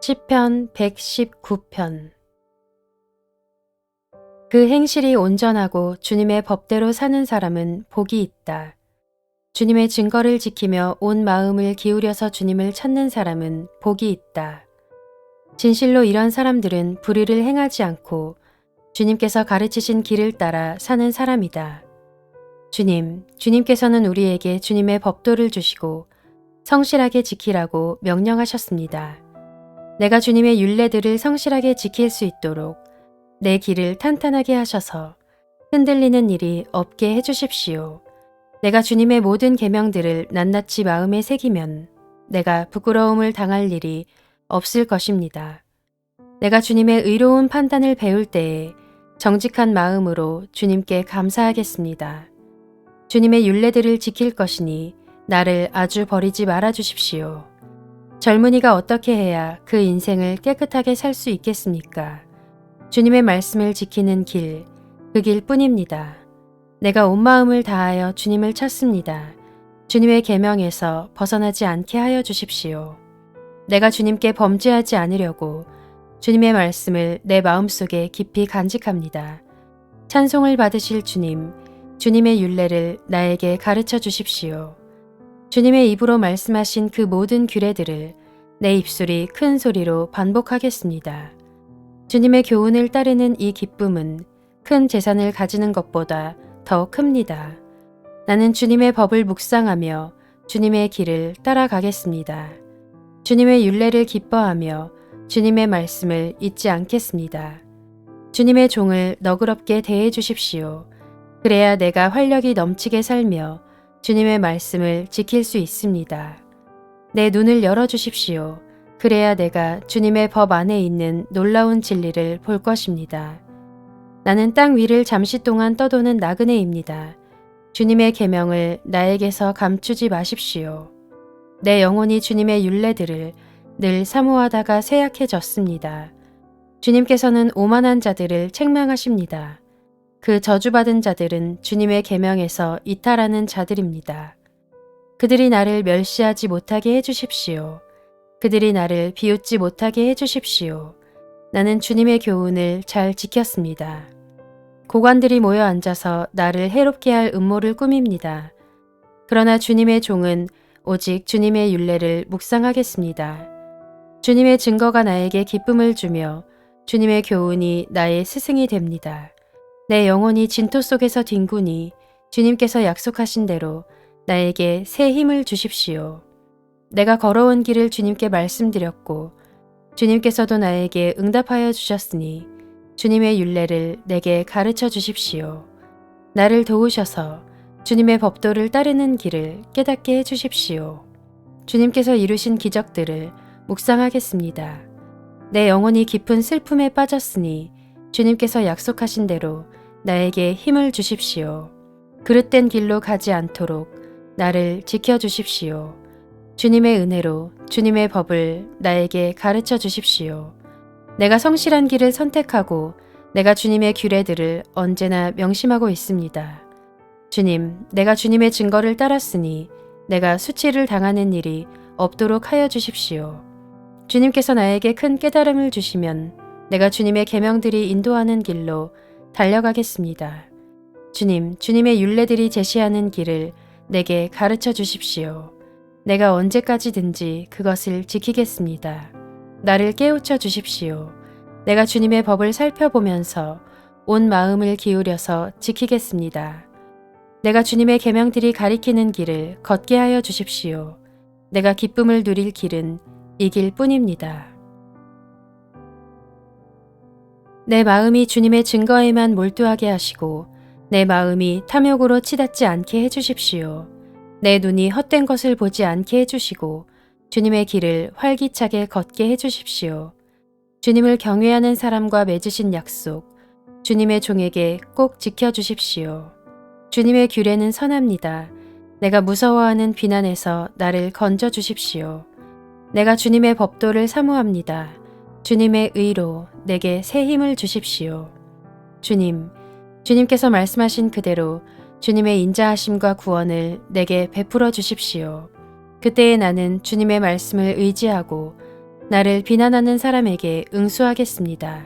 시편 119편. 그 행실이 온전하고 주님의 법대로 사는 사람은 복이 있다. 주님의 증거를 지키며 온 마음을 기울여서 주님을 찾는 사람은 복이 있다. 진실로 이런 사람들은 불의를 행하지 않고 주님께서 가르치신 길을 따라 사는 사람이다. 주님께서는 우리에게 주님의 법도를 주시고 성실하게 지키라고 명령하셨습니다. 내가 주님의 율례들을 성실하게 지킬 수 있도록 내 길을 탄탄하게 하셔서 흔들리는 일이 없게 해주십시오. 내가 주님의 모든 계명들을 낱낱이 마음에 새기면 내가 부끄러움을 당할 일이 없을 것입니다. 내가 주님의 의로운 판단을 배울 때에 정직한 마음으로 주님께 감사하겠습니다. 주님의 율례들을 지킬 것이니 나를 아주 버리지 말아 주십시오. 젊은이가 어떻게 해야 그 인생을 깨끗하게 살 수 있겠습니까? 주님의 말씀을 지키는 길, 그 길뿐입니다. 내가 온 마음을 다하여 주님을 찾습니다. 주님의 계명에서 벗어나지 않게 하여 주십시오. 내가 주님께 범죄하지 않으려고 주님의 말씀을 내 마음속에 깊이 간직합니다. 찬송을 받으실 주님의 율례를 나에게 가르쳐 주십시오. 주님의 입으로 말씀하신 그 모든 규례들을 내 입술이 큰 소리로 반복하겠습니다. 주님의 교훈을 따르는 이 기쁨은 큰 재산을 가지는 것보다 더 큽니다. 나는 주님의 법을 묵상하며 주님의 길을 따라가겠습니다. 주님의 율례를 기뻐하며 주님의 말씀을 잊지 않겠습니다. 주님의 종을 너그럽게 대해 주십시오. 그래야 내가 활력이 넘치게 살며 주님의 말씀을 지킬 수 있습니다. 내 눈을 열어주십시오. 그래야 내가 주님의 법 안에 있는 놀라운 진리를 볼 것입니다. 나는 땅 위를 잠시 동안 떠도는 나그네입니다. 주님의 계명을 나에게서 감추지 마십시오. 내 영혼이 주님의 율례들을 늘 사모하다가 쇠약해졌습니다. 주님께서는 오만한 자들을 책망하십니다. 그 저주받은 자들은 주님의 계명에서 이탈하는 자들입니다. 그들이 나를 멸시하지 못하게 해주십시오. 그들이 나를 비웃지 못하게 해주십시오. 나는 주님의 교훈을 잘 지켰습니다. 고관들이 모여 앉아서 나를 해롭게 할 음모를 꾸밉니다. 그러나 주님의 종은 오직 주님의 율례를 묵상하겠습니다. 주님의 증거가 나에게 기쁨을 주며 주님의 교훈이 나의 스승이 됩니다. 내 영혼이 진토 속에서 뒹구니 주님께서 약속하신 대로 나에게 새 힘을 주십시오. 내가 걸어온 길을 주님께 말씀드렸고 주님께서도 나에게 응답하여 주셨으니 주님의 율례를 내게 가르쳐 주십시오. 나를 도우셔서 주님의 법도를 따르는 길을 깨닫게 해주십시오. 주님께서 이루신 기적들을 묵상하겠습니다. 내 영혼이 깊은 슬픔에 빠졌으니 주님께서 약속하신 대로 나에게 힘을 주십시오. 그릇된 길로 가지 않도록 나를 지켜주십시오. 주님의 은혜로 주님의 법을 나에게 가르쳐 주십시오. 내가 성실한 길을 선택하고 내가 주님의 규례들을 언제나 명심하고 있습니다. 주님, 내가 주님의 증거를 따랐으니 내가 수치를 당하는 일이 없도록 하여 주십시오. 주님께서 나에게 큰 깨달음을 주시면 내가 주님의 계명들이 인도하는 길로 달려가겠습니다. 주님의 율례들이 제시하는 길을 내게 가르쳐 주십시오. 내가 언제까지든지 그것을 지키겠습니다. 나를 깨우쳐 주십시오. 내가 주님의 법을 살펴보면서 온 마음을 기울여서 지키겠습니다. 내가 주님의 계명들이 가리키는 길을 걷게 하여 주십시오. 내가 기쁨을 누릴 길은 이 길뿐입니다. 내 마음이 주님의 증거에만 몰두하게 하시고 내 마음이 탐욕으로 치닫지 않게 해주십시오. 내 눈이 헛된 것을 보지 않게 해주시고 주님의 길을 활기차게 걷게 해주십시오. 주님을 경외하는 사람과 맺으신 약속, 주님의 종에게 꼭 지켜주십시오. 주님의 규례는 선합니다. 내가 무서워하는 비난에서 나를 건져주십시오. 내가 주님의 법도를 사모합니다. 주님의 의로 내게 새 힘을 주십시오. 주님께서 말씀하신 그대로 주님의 인자하심과 구원을 내게 베풀어 주십시오. 그때에 나는 주님의 말씀을 의지하고 나를 비난하는 사람에게 응수하겠습니다.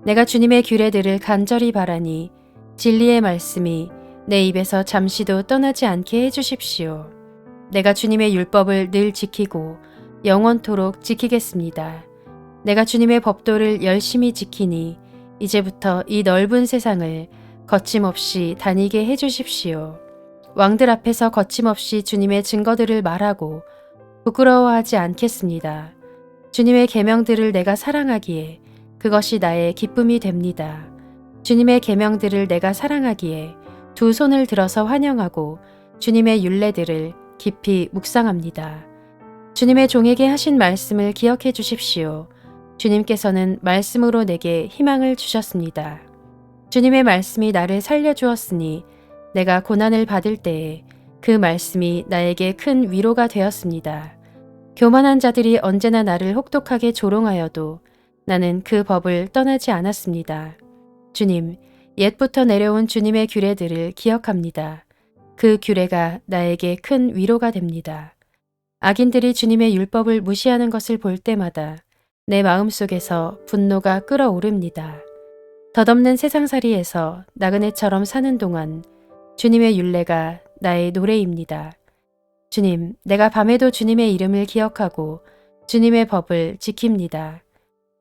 내가 주님의 규례들을 간절히 바라니 진리의 말씀이 내 입에서 잠시도 떠나지 않게 해주십시오. 내가 주님의 율법을 늘 지키고 영원토록 지키겠습니다. 내가 주님의 법도를 열심히 지키니 이제부터 이 넓은 세상을 거침없이 다니게 해주십시오. 왕들 앞에서 거침없이 주님의 증거들을 말하고 부끄러워하지 않겠습니다. 주님의 계명들을 내가 사랑하기에 그것이 나의 기쁨이 됩니다. 주님의 계명들을 내가 사랑하기에 두 손을 들어서 환영하고 주님의 율례들을 깊이 묵상합니다. 주님의 종에게 하신 말씀을 기억해 주십시오. 주님께서는 말씀으로 내게 희망을 주셨습니다. 주님의 말씀이 나를 살려주었으니 내가 고난을 받을 때에 그 말씀이 나에게 큰 위로가 되었습니다. 교만한 자들이 언제나 나를 혹독하게 조롱하여도 나는 그 법을 떠나지 않았습니다. 주님, 옛부터 내려온 주님의 규례들을 기억합니다. 그 규례가 나에게 큰 위로가 됩니다. 악인들이 주님의 율법을 무시하는 것을 볼 때마다 내 마음속에서 분노가 끓어오릅니다. 덧없는 세상살이에서 나그네처럼 사는 동안 주님의 율례가 나의 노래입니다. 주님, 내가 밤에도 주님의 이름을 기억하고 주님의 법을 지킵니다.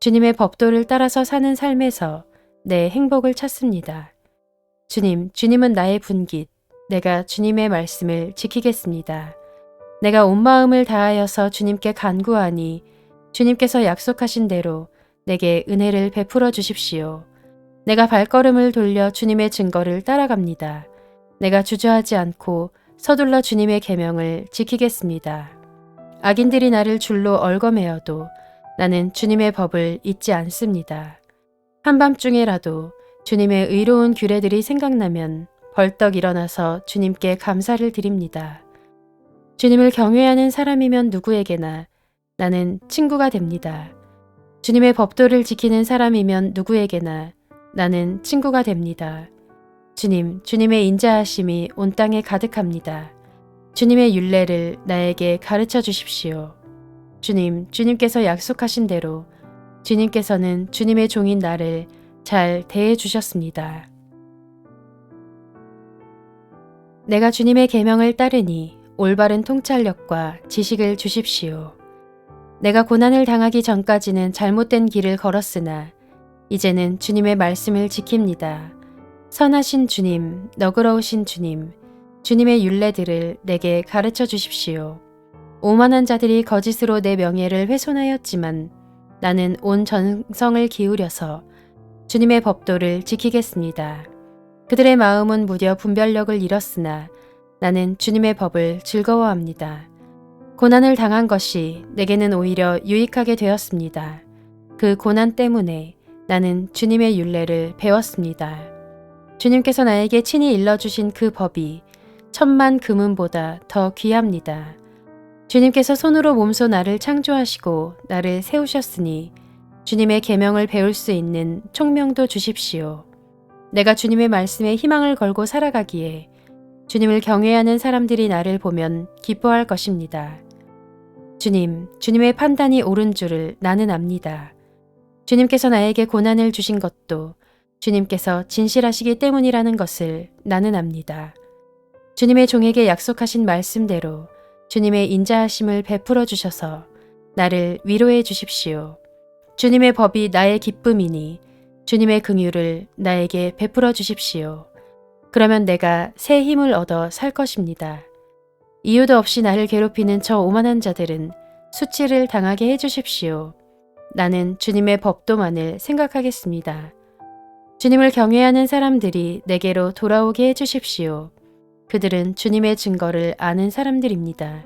주님의 법도를 따라서 사는 삶에서 내 행복을 찾습니다. 주님, 주님은 나의 분깃, 내가 주님의 말씀을 지키겠습니다. 내가 온 마음을 다하여서 주님께 간구하니 주님께서 약속하신 대로 내게 은혜를 베풀어 주십시오. 내가 발걸음을 돌려 주님의 증거를 따라갑니다. 내가 주저하지 않고 서둘러 주님의 계명을 지키겠습니다. 악인들이 나를 줄로 얽어매어도 나는 주님의 법을 잊지 않습니다. 한밤중에라도 주님의 의로운 규례들이 생각나면 벌떡 일어나서 주님께 감사를 드립니다. 주님을 경외하는 사람이면 누구에게나 나는 친구가 됩니다. 주님의 법도를 지키는 사람이면 누구에게나 나는 친구가 됩니다. 주님, 주님의 인자하심이 온 땅에 가득합니다. 주님의 율례를 나에게 가르쳐 주십시오. 주님, 주님께서 약속하신 대로 주님께서는 주님의 종인 나를 잘 대해 주셨습니다. 내가 주님의 계명을 따르니 올바른 통찰력과 지식을 주십시오. 내가 고난을 당하기 전까지는 잘못된 길을 걸었으나 이제는 주님의 말씀을 지킵니다. 선하신 주님, 너그러우신 주님, 주님의 율례들을 내게 가르쳐 주십시오. 오만한 자들이 거짓으로 내 명예를 훼손하였지만 나는 온 전성을 기울여서 주님의 법도를 지키겠습니다. 그들의 마음은 무려 분별력을 잃었으나 나는 주님의 법을 즐거워합니다. 고난을 당한 것이 내게는 오히려 유익하게 되었습니다. 그 고난 때문에 나는 주님의 율례를 배웠습니다. 주님께서 나에게 친히 일러주신 그 법이 천만 금은보다 더 귀합니다. 주님께서 손으로 몸소 나를 창조하시고 나를 세우셨으니 주님의 계명을 배울 수 있는 총명도 주십시오. 내가 주님의 말씀에 희망을 걸고 살아가기에 주님을 경외하는 사람들이 나를 보면 기뻐할 것입니다. 주님, 주님의 판단이 옳은 줄을 나는 압니다. 주님께서 나에게 고난을 주신 것도 주님께서 진실하시기 때문이라는 것을 나는 압니다. 주님의 종에게 약속하신 말씀대로 주님의 인자하심을 베풀어 주셔서 나를 위로해 주십시오. 주님의 법이 나의 기쁨이니 주님의 긍휼을 나에게 베풀어 주십시오. 그러면 내가 새 힘을 얻어 살 것입니다. 이유도 없이 나를 괴롭히는 저 오만한 자들은 수치를 당하게 해 주십시오. 나는 주님의 법도만을 생각하겠습니다. 주님을 경외하는 사람들이 내게로 돌아오게 해 주십시오. 그들은 주님의 증거를 아는 사람들입니다.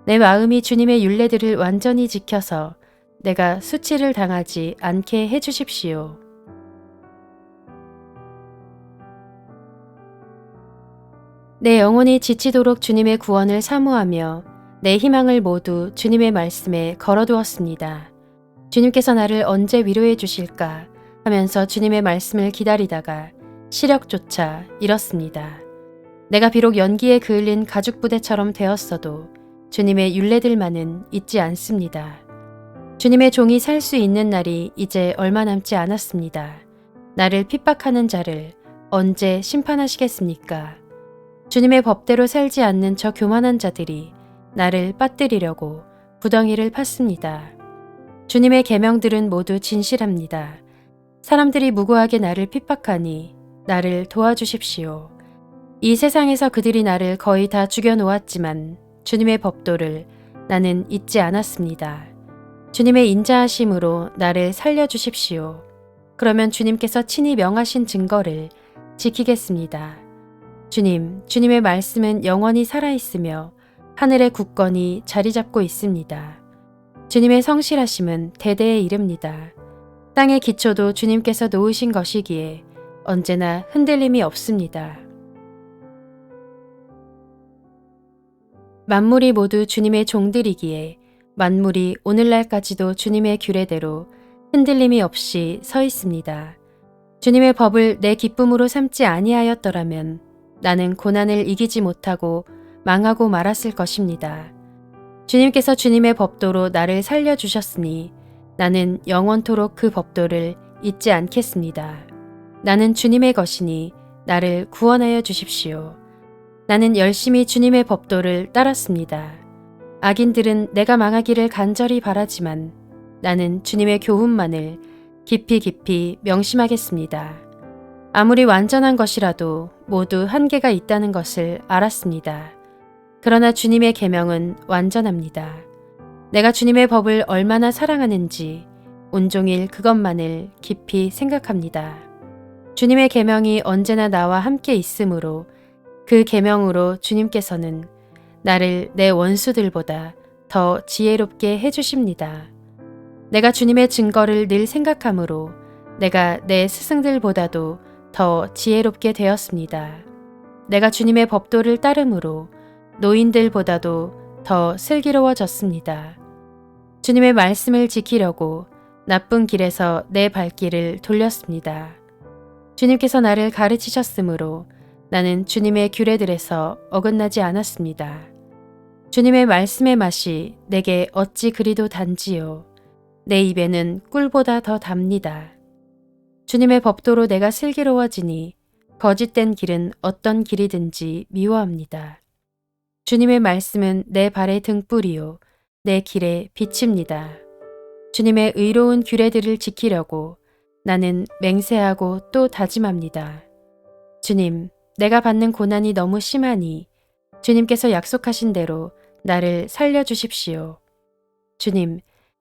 내 마음이 주님의 율례들을 완전히 지켜서 내가 수치를 당하지 않게 해 주십시오. 내 영혼이 지치도록 주님의 구원을 사모하며 내 희망을 모두 주님의 말씀에 걸어두었습니다. 주님께서 나를 언제 위로해 주실까 하면서 주님의 말씀을 기다리다가 시력조차 잃었습니다. 내가 비록 연기에 그을린 가죽부대처럼 되었어도 주님의 율례들만은 잊지 않습니다. 주님의 종이 살 수 있는 날이 이제 얼마 남지 않았습니다. 나를 핍박하는 자를 언제 심판하시겠습니까? 주님의 법대로 살지 않는 저 교만한 자들이 나를 빠뜨리려고 구덩이를 팠습니다. 주님의 계명들은 모두 진실합니다. 사람들이 무고하게 나를 핍박하니 나를 도와주십시오. 이 세상에서 그들이 나를 거의 다 죽여놓았지만 주님의 법도를 나는 잊지 않았습니다. 주님의 인자하심으로 나를 살려주십시오. 그러면 주님께서 친히 명하신 증거를 지키겠습니다. 주님, 주님의 말씀은 영원히 살아있으며 하늘에 굳건히 자리 잡고 있습니다. 주님의 성실하심은 대대에 이릅니다. 땅의 기초도 주님께서 놓으신 것이기에 언제나 흔들림이 없습니다. 만물이 모두 주님의 종들이기에 만물이 오늘날까지도 주님의 규례대로 흔들림이 없이 서 있습니다. 주님의 법을 내 기쁨으로 삼지 아니하였더라면 나는 고난을 이기지 못하고 망하고 말았을 것입니다. 주님께서 주님의 법도로 나를 살려주셨으니 나는 영원토록 그 법도를 잊지 않겠습니다. 나는 주님의 것이니 나를 구원하여 주십시오. 나는 열심히 주님의 법도를 따랐습니다. 악인들은 내가 망하기를 간절히 바라지만 나는 주님의 교훈만을 깊이 명심하겠습니다. 아무리 완전한 것이라도 모두 한계가 있다는 것을 알았습니다. 그러나 주님의 계명은 완전합니다. 내가 주님의 법을 얼마나 사랑하는지 온종일 그것만을 깊이 생각합니다. 주님의 계명이 언제나 나와 함께 있으므로 그 계명으로 주님께서는 나를 내 원수들보다 더 지혜롭게 해주십니다. 내가 주님의 증거를 늘 생각하므로 내가 내 스승들보다도 더 지혜롭게 되었습니다. 내가 주님의 법도를 따름으로 노인들보다도 더 슬기로워졌습니다. 주님의 말씀을 지키려고 나쁜 길에서 내 발길을 돌렸습니다. 주님께서 나를 가르치셨으므로 나는 주님의 규례들에서 어긋나지 않았습니다. 주님의 말씀의 맛이 내게 어찌 그리도 단지요. 내 입에는 꿀보다 더 답니다. 주님의 법도로 내가 슬기로워지니 거짓된 길은 어떤 길이든지 미워합니다. 주님의 말씀은 내 발의 등불이요 내 길의 빛입니다. 주님의 의로운 규례들을 지키려고 나는 맹세하고 또 다짐합니다. 주님, 내가 받는 고난이 너무 심하니 주님께서 약속하신 대로 나를 살려주십시오. 주님,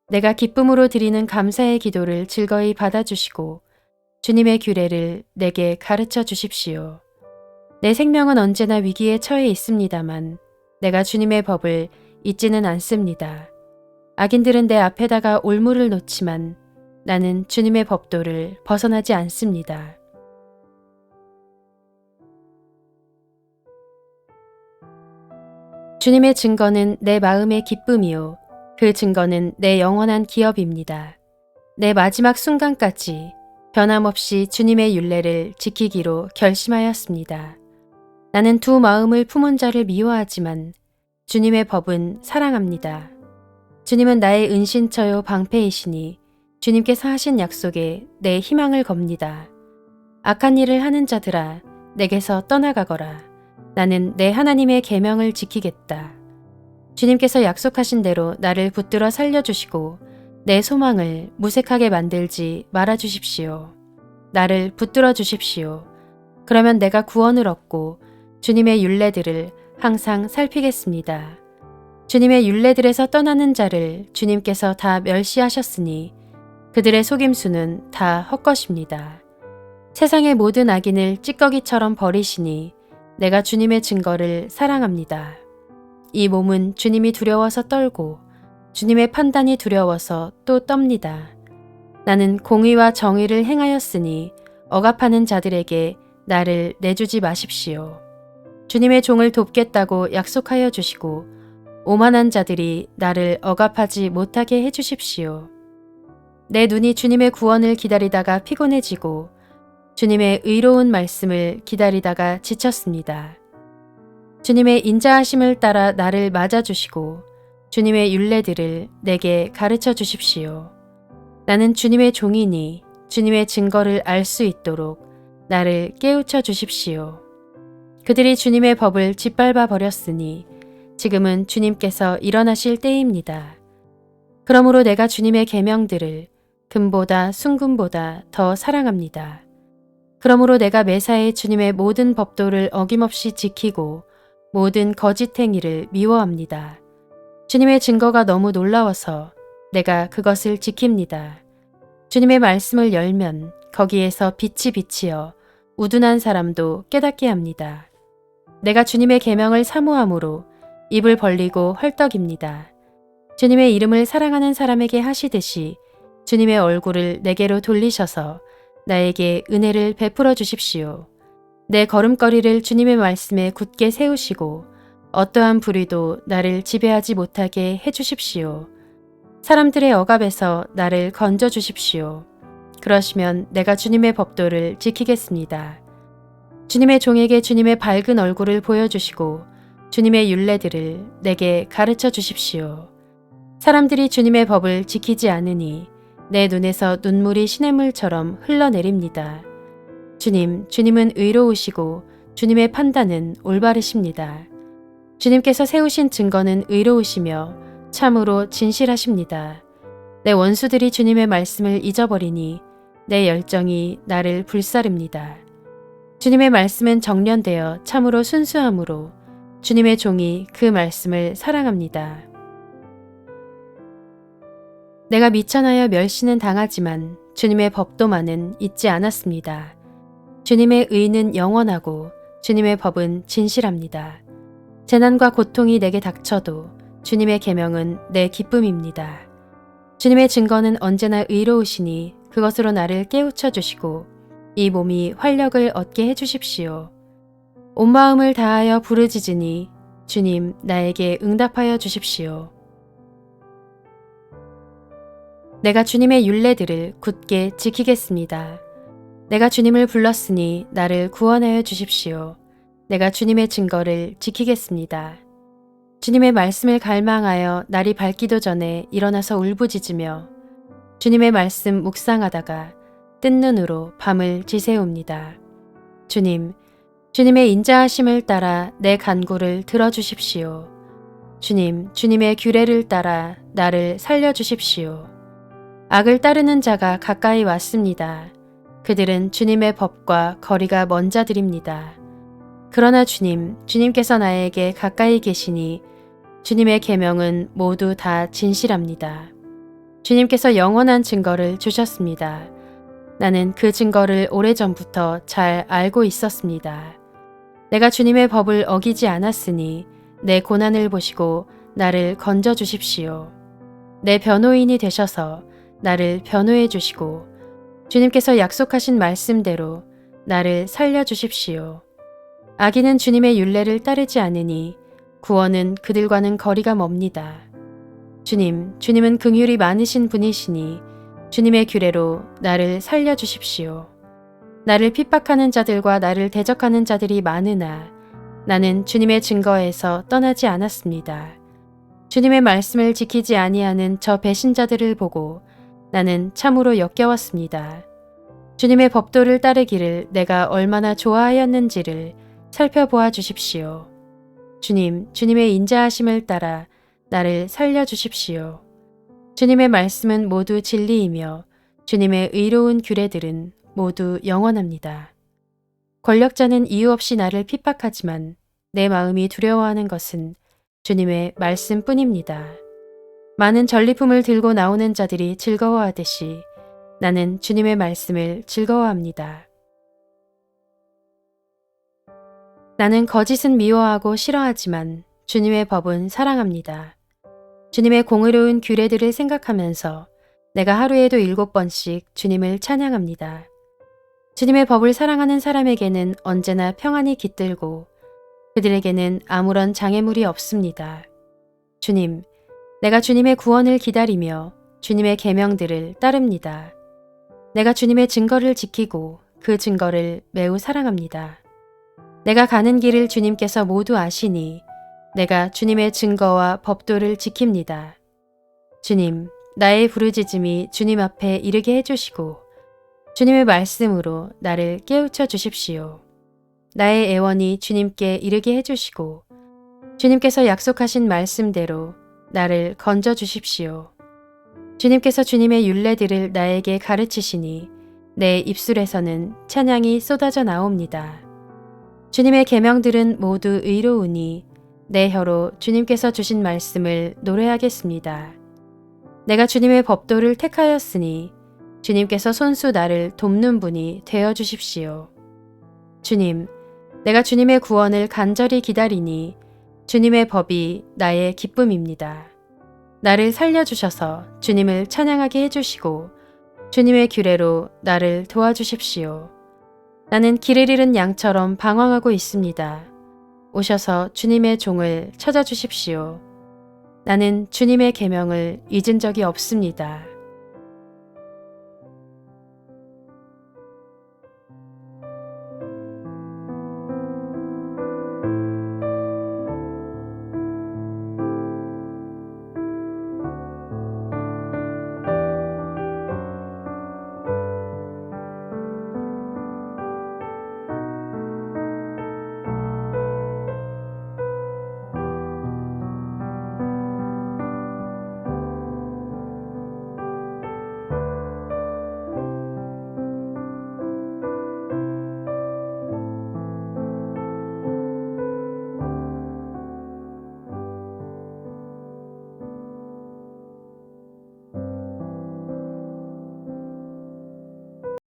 내가 기쁨으로 드리는 감사의 기도를 즐거이 받아주시고 주님의 규례를 내게 가르쳐 주십시오. 내 생명은 언제나 위기에 처해 있습니다만 내가 주님의 법을 잊지는 않습니다. 악인들은 내 앞에다가 올무를 놓지만 나는 주님의 법도를 벗어나지 않습니다. 주님의 증거는 내 마음의 기쁨이요. 그 증거는 내 영원한 기업입니다. 내 마지막 순간까지 변함없이 주님의 율례를 지키기로 결심하였습니다. 나는 두 마음을 품은 자를 미워하지만 주님의 법은 사랑합니다. 주님은 나의 은신처요 방패이시니 주님께서 하신 약속에 내 희망을 겁니다. 악한 일을 하는 자들아 내게서 떠나가거라. 나는 내 하나님의 계명을 지키겠다. 주님께서 약속하신 대로 나를 붙들어 살려주시고 내 소망을 무색하게 만들지 말아주십시오. 나를 붙들어 주십시오. 그러면 내가 구원을 얻고 주님의 율례들을 항상 살피겠습니다. 주님의 율례들에서 떠나는 자를 주님께서 다 멸시하셨으니 그들의 속임수는 다 헛것입니다. 세상의 모든 악인을 찌꺼기처럼 버리시니 내가 주님의 증거를 사랑합니다. 이 몸은 주님이 두려워서 떨고 주님의 판단이 두려워서 또 떱니다. 나는 공의와 정의를 행하였으니 억압하는 자들에게 나를 내주지 마십시오. 주님의 종을 돕겠다고 약속하여 주시고 오만한 자들이 나를 억압하지 못하게 해주십시오. 내 눈이 주님의 구원을 기다리다가 피곤해지고 주님의 의로운 말씀을 기다리다가 지쳤습니다. 주님의 인자하심을 따라 나를 맞아주시고 주님의 율례들을 내게 가르쳐 주십시오. 나는 주님의 종이니 주님의 증거를 알 수 있도록 나를 깨우쳐 주십시오. 그들이 주님의 법을 짓밟아 버렸으니 지금은 주님께서 일어나실 때입니다. 그러므로 내가 주님의 계명들을 금보다 순금보다 더 사랑합니다. 그러므로 내가 매사에 주님의 모든 법도를 어김없이 지키고 모든 거짓 행위를 미워합니다. 주님의 증거가 너무 놀라워서 내가 그것을 지킵니다. 주님의 말씀을 열면 거기에서 빛이 비치어 우둔한 사람도 깨닫게 합니다. 내가 주님의 계명을 사모함으로 입을 벌리고 헐떡입니다. 주님의 이름을 사랑하는 사람에게 하시듯이 주님의 얼굴을 내게로 돌리셔서 나에게 은혜를 베풀어 주십시오. 내 걸음걸이를 주님의 말씀에 굳게 세우시고 어떠한 불의도 나를 지배하지 못하게 해주십시오. 사람들의 억압에서 나를 건져 주십시오. 그러시면 내가 주님의 법도를 지키겠습니다. 주님의 종에게 주님의 밝은 얼굴을 보여주시고 주님의 율례들을 내게 가르쳐 주십시오. 사람들이 주님의 법을 지키지 않으니 내 눈에서 눈물이 시냇물처럼 흘러내립니다. 주님은 의로우시고 주님의 판단은 올바르십니다. 주님께서 세우신 증거는 의로우시며 참으로 진실하십니다. 내 원수들이 주님의 말씀을 잊어버리니 내 열정이 나를 불사릅니다. 주님의 말씀은 정련되어 참으로 순수함으로 주님의 종이 그 말씀을 사랑합니다. 내가 미천하여 멸시는 당하지만 주님의 법도만은 잊지 않았습니다. 주님의 의는 영원하고 주님의 법은 진실합니다. 재난과 고통이 내게 닥쳐도 주님의 계명은 내 기쁨입니다. 주님의 증거는 언제나 의로우시니 그것으로 나를 깨우쳐 주시고 이 몸이 활력을 얻게 해주십시오. 온 마음을 다하여 부르짖으니 주님 나에게 응답하여 주십시오. 내가 주님의 율례들을 굳게 지키겠습니다. 내가 주님을 불렀으니 나를 구원하여 주십시오. 내가 주님의 증거를 지키겠습니다. 주님의 말씀을 갈망하여 날이 밝기도 전에 일어나서 울부짖으며 주님의 말씀 묵상하다가 뜬 눈으로 밤을 지새웁니다. 주님의 인자하심을 따라 내 간구를 들어주십시오. 주님의 규례를 따라 나를 살려주십시오. 악을 따르는 자가 가까이 왔습니다. 그들은 주님의 법과 거리가 먼 자들입니다. 그러나 주님께서 나에게 가까이 계시니 주님의 계명은 모두 다 진실합니다. 주님께서 영원한 증거를 주셨습니다. 나는 그 증거를 오래전부터 잘 알고 있었습니다. 내가 주님의 법을 어기지 않았으니 내 고난을 보시고 나를 건져 주십시오. 내 변호인이 되셔서 나를 변호해 주시고 주님께서 약속하신 말씀대로 나를 살려 주십시오. 악인은 주님의 율례를 따르지 않으니 구원은 그들과는 거리가 멉니다. 주님은 긍휼이 많으신 분이시니 주님의 규례로 나를 살려 주십시오. 나를 핍박하는 자들과 나를 대적하는 자들이 많으나 나는 주님의 증거에서 떠나지 않았습니다. 주님의 말씀을 지키지 아니하는 저 배신자들을 보고 나는 참으로 역겨웠습니다. 주님의 법도를 따르기를 내가 얼마나 좋아하였는지를 살펴보아 주십시오. 주님의 인자하심을 따라 나를 살려 주십시오. 주님의 말씀은 모두 진리이며 주님의 의로운 규례들은 모두 영원합니다. 권력자는 이유 없이 나를 핍박하지만 내 마음이 두려워하는 것은 주님의 말씀뿐입니다. 많은 전리품을 들고 나오는 자들이 즐거워하듯이 나는 주님의 말씀을 즐거워합니다. 나는 거짓은 미워하고 싫어하지만 주님의 법은 사랑합니다. 주님의 공의로운 규례들을 생각하면서 내가 하루에도 7번씩 주님을 찬양합니다. 주님의 법을 사랑하는 사람에게는 언제나 평안이 깃들고 그들에게는 아무런 장애물이 없습니다. 내가 주님의 구원을 기다리며 주님의 계명들을 따릅니다. 내가 주님의 증거를 지키고 그 증거를 매우 사랑합니다. 내가 가는 길을 주님께서 모두 아시니 내가 주님의 증거와 법도를 지킵니다. 주님, 나의 부르짖음이 주님 앞에 이르게 해주시고 주님의 말씀으로 나를 깨우쳐 주십시오. 나의 애원이 주님께 이르게 해주시고 주님께서 약속하신 말씀대로 나를 건져 주십시오. 주님께서 주님의 율례들을 나에게 가르치시니 내 입술에서는 찬양이 쏟아져 나옵니다. 주님의 계명들은 모두 의로우니 내 혀로 주님께서 주신 말씀을 노래하겠습니다. 내가 주님의 법도를 택하였으니 주님께서 손수 나를 돕는 분이 되어 주십시오. 주님, 내가 주님의 구원을 간절히 기다리니 주님의 법이 나의 기쁨입니다. 나를 살려주셔서 주님을 찬양하게 해주시고 주님의 규례로 나를 도와주십시오. 나는 길을 잃은 양처럼 방황하고 있습니다. 오셔서 주님의 종을 찾아주십시오. 나는 주님의 계명을 잊은 적이 없습니다.